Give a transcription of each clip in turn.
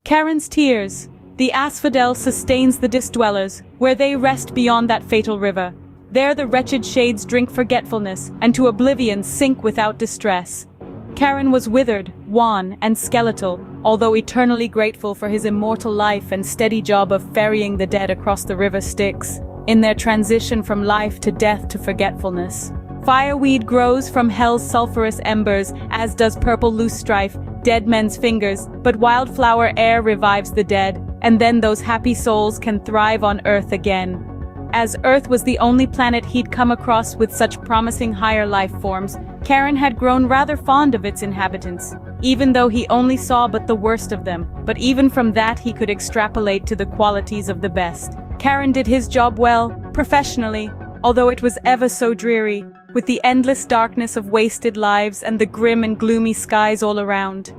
Charon's tears. The asphodel sustains the disdwellers, where they rest beyond that fatal river. There the wretched shades drink forgetfulness, and to oblivion sink without distress. Charon was withered, wan, and skeletal, although eternally grateful for his immortal life and steady job of ferrying the dead across the river Styx, in their transition from life to death to forgetfulness. Fireweed grows from hell's sulphurous embers, as does purple loosestrife, dead men's fingers, but wildflower air revives the dead, and then those happy souls can thrive on Earth again. As Earth was the only planet he'd come across with such promising higher life forms, Charon had grown rather fond of its inhabitants, even though he only saw but the worst of them, but even from that he could extrapolate to the qualities of the best. Charon did his job well, professionally, although it was ever so dreary, with the endless darkness of wasted lives and the grim and gloomy skies all around.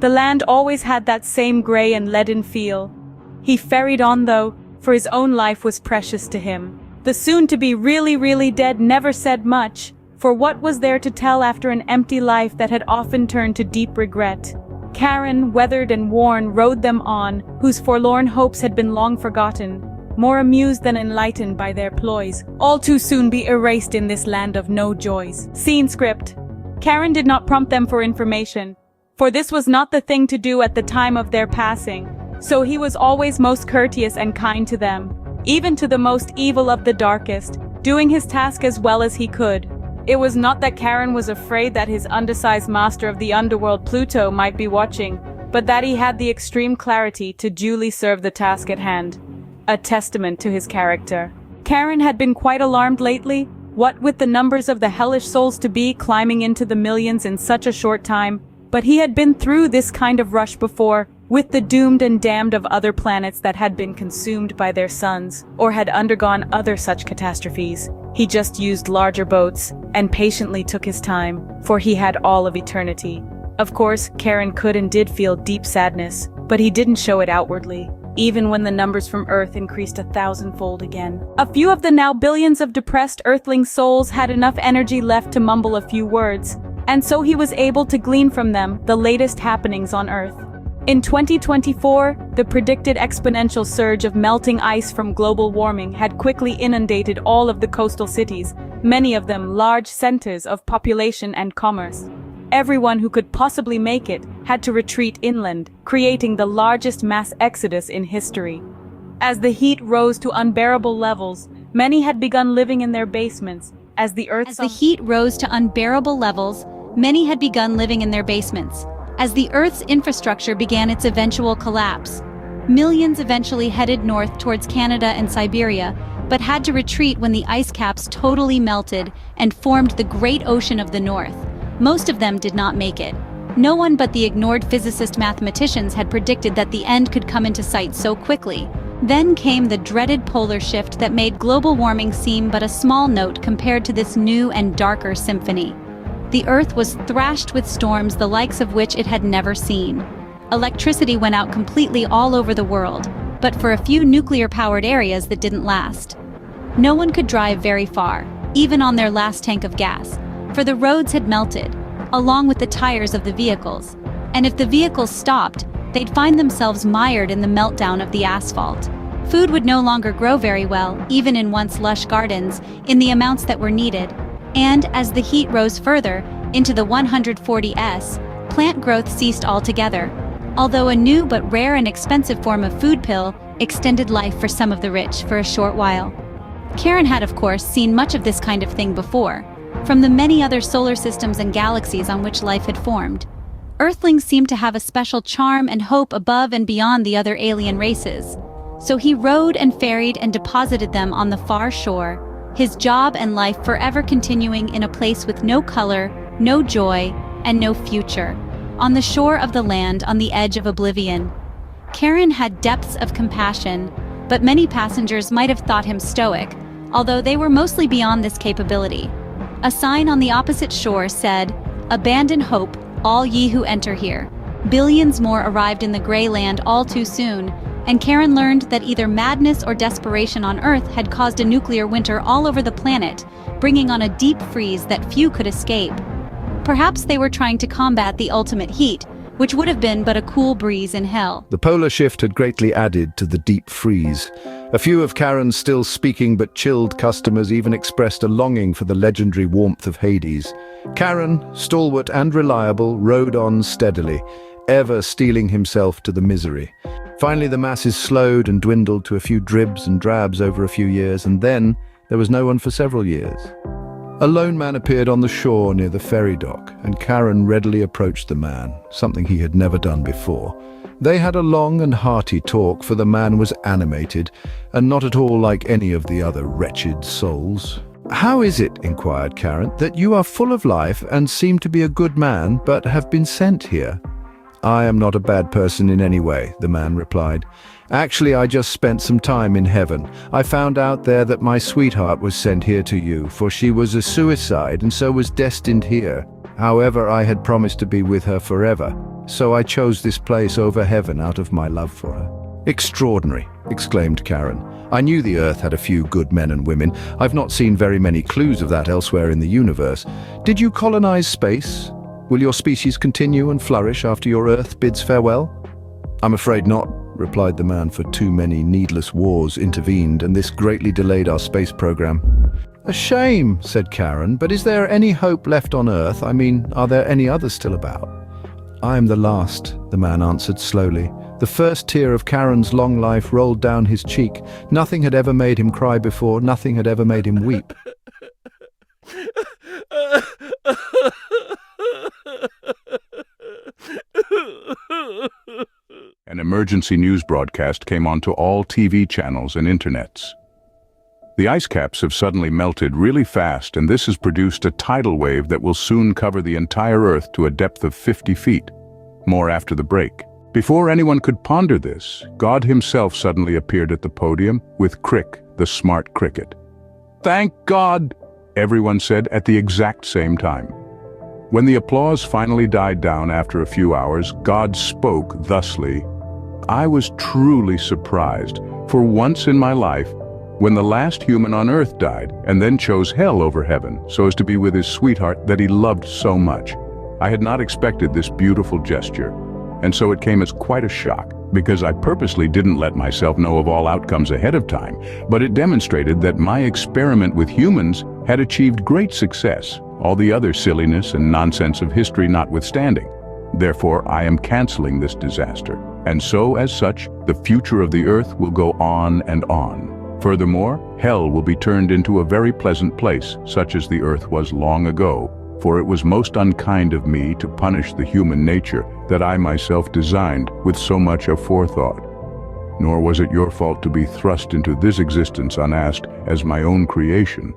The land always had that same grey and leaden feel. He ferried on though, for his own life was precious to him. The soon-to-be really dead never said much, for what was there to tell after an empty life that had often turned to deep regret? Charon, weathered and worn, rode them on, whose forlorn hopes had been long forgotten, more amused than enlightened by their ploys, all too soon be erased in this land of no joys. Scene script. Charon did not prompt them for information, for this was not the thing to do at the time of their passing, so he was always most courteous and kind to them, even to the most evil of the darkest, doing his task as well as he could. It was not that Charon was afraid that his undersized master of the underworld Pluto might be watching, but that he had the extreme clarity to duly serve the task at hand. A testament to his character. Charon had been quite alarmed lately, what with the numbers of the hellish souls to be climbing into the millions in such a short time, but he had been through this kind of rush before, with the doomed and damned of other planets that had been consumed by their suns, or had undergone other such catastrophes. He just used larger boats, and patiently took his time, for he had all of eternity. Of course, Charon could and did feel deep sadness, but he didn't show it outwardly, even when the numbers from Earth increased 1,000-fold again. A few of the now billions of depressed Earthling souls had enough energy left to mumble a few words, and so he was able to glean from them the latest happenings on Earth. In 2024, the predicted exponential surge of melting ice from global warming had quickly inundated all of the coastal cities, many of them large centers of population and commerce. Everyone who could possibly make it had to retreat inland, creating the largest mass exodus in history. As the heat rose to unbearable levels, many had begun living in their basements. As the Earth's infrastructure began its eventual collapse. Millions eventually headed north towards Canada and Siberia, but had to retreat when the ice caps totally melted and formed the Great Ocean of the North. Most of them did not make it. No one but the ignored physicist mathematicians had predicted that the end could come into sight so quickly. Then came the dreaded polar shift that made global warming seem but a small note compared to this new and darker symphony. The Earth was thrashed with storms the likes of which it had never seen. Electricity went out completely all over the world, but for a few nuclear-powered areas that didn't last. No one could drive very far, even on their last tank of gas, for the roads had melted, along with the tires of the vehicles, and if the vehicles stopped, they'd find themselves mired in the meltdown of the asphalt. Food would no longer grow very well, even in once lush gardens, in the amounts that were needed, and as the heat rose further, into the 140s, plant growth ceased altogether, although a new but rare and expensive form of food pill extended life for some of the rich for a short while. Charon had, of course, seen much of this kind of thing before, from the many other solar systems and galaxies on which life had formed. Earthlings seemed to have a special charm and hope above and beyond the other alien races. So he rowed and ferried and deposited them on the far shore, his job and life forever continuing in a place with no color, no joy, and no future, on the shore of the land on the edge of oblivion. Charon had depths of compassion, but many passengers might have thought him stoic, although they were mostly beyond this capability. A sign on the opposite shore said, "Abandon hope, all ye who enter here." Billions more arrived in the gray land all too soon, and Charon learned that either madness or desperation on Earth had caused a nuclear winter all over the planet, bringing on a deep freeze that few could escape. Perhaps they were trying to combat the ultimate heat, which would have been but a cool breeze in hell. The polar shift had greatly added to the deep freeze. A few of Charon's still speaking but chilled customers even expressed a longing for the legendary warmth of Hades. Charon, stalwart and reliable, rode on steadily, ever steeling himself to the misery. Finally the masses slowed and dwindled to a few dribs and drabs over a few years, and then there was no one for several years. A lone man appeared on the shore near the ferry dock, and Charon readily approached the man, something he had never done before. They had a long and hearty talk, for the man was animated, and not at all like any of the other wretched souls. "How is it," inquired Charon, "that you are full of life and seem to be a good man, but have been sent here?" "I am not a bad person in any way," the man replied. "Actually, I just spent some time in heaven. I found out there that my sweetheart was sent here to you, for she was a suicide and so was destined here. However, I had promised to be with her forever, so I chose this place over heaven out of my love for her." "Extraordinary," exclaimed Charon. "I knew the Earth had a few good men and women. I've not seen very many clues of that elsewhere in the universe. Did you colonize space? Will your species continue and flourish after your Earth bids farewell?" "I'm afraid not," replied the man, "for too many needless wars intervened, and this greatly delayed our space program." "A shame," said Charon, "but is there any hope left on Earth? I mean, are there any others still about?" "I am the last," the man answered slowly. The first tear of Charon's long life rolled down his cheek. Nothing had ever made him cry before, nothing had ever made him weep. An emergency news broadcast came onto all TV channels and internets. The ice caps have suddenly melted really fast, and this has produced a tidal wave that will soon cover the entire Earth to a depth of 50 feet. More after the break. Before anyone could ponder this, God himself suddenly appeared at the podium with Crick, the smart cricket. "Thank God!" everyone said at the exact same time. When the applause finally died down after a few hours, God spoke thusly. "I was truly surprised, for once in my life, when the last human on earth died and then chose hell over heaven so as to be with his sweetheart that he loved so much. I had not expected this beautiful gesture, and so it came as quite a shock, because I purposely didn't let myself know of all outcomes ahead of time, but it demonstrated that my experiment with humans had achieved great success, all the other silliness and nonsense of history notwithstanding. Therefore, I am canceling this disaster, and so, as such, the future of the Earth will go on and on. Furthermore, hell will be turned into a very pleasant place, such as the Earth was long ago, for it was most unkind of me to punish the human nature that I myself designed with so much aforethought. Nor was it your fault to be thrust into this existence unasked as my own creation.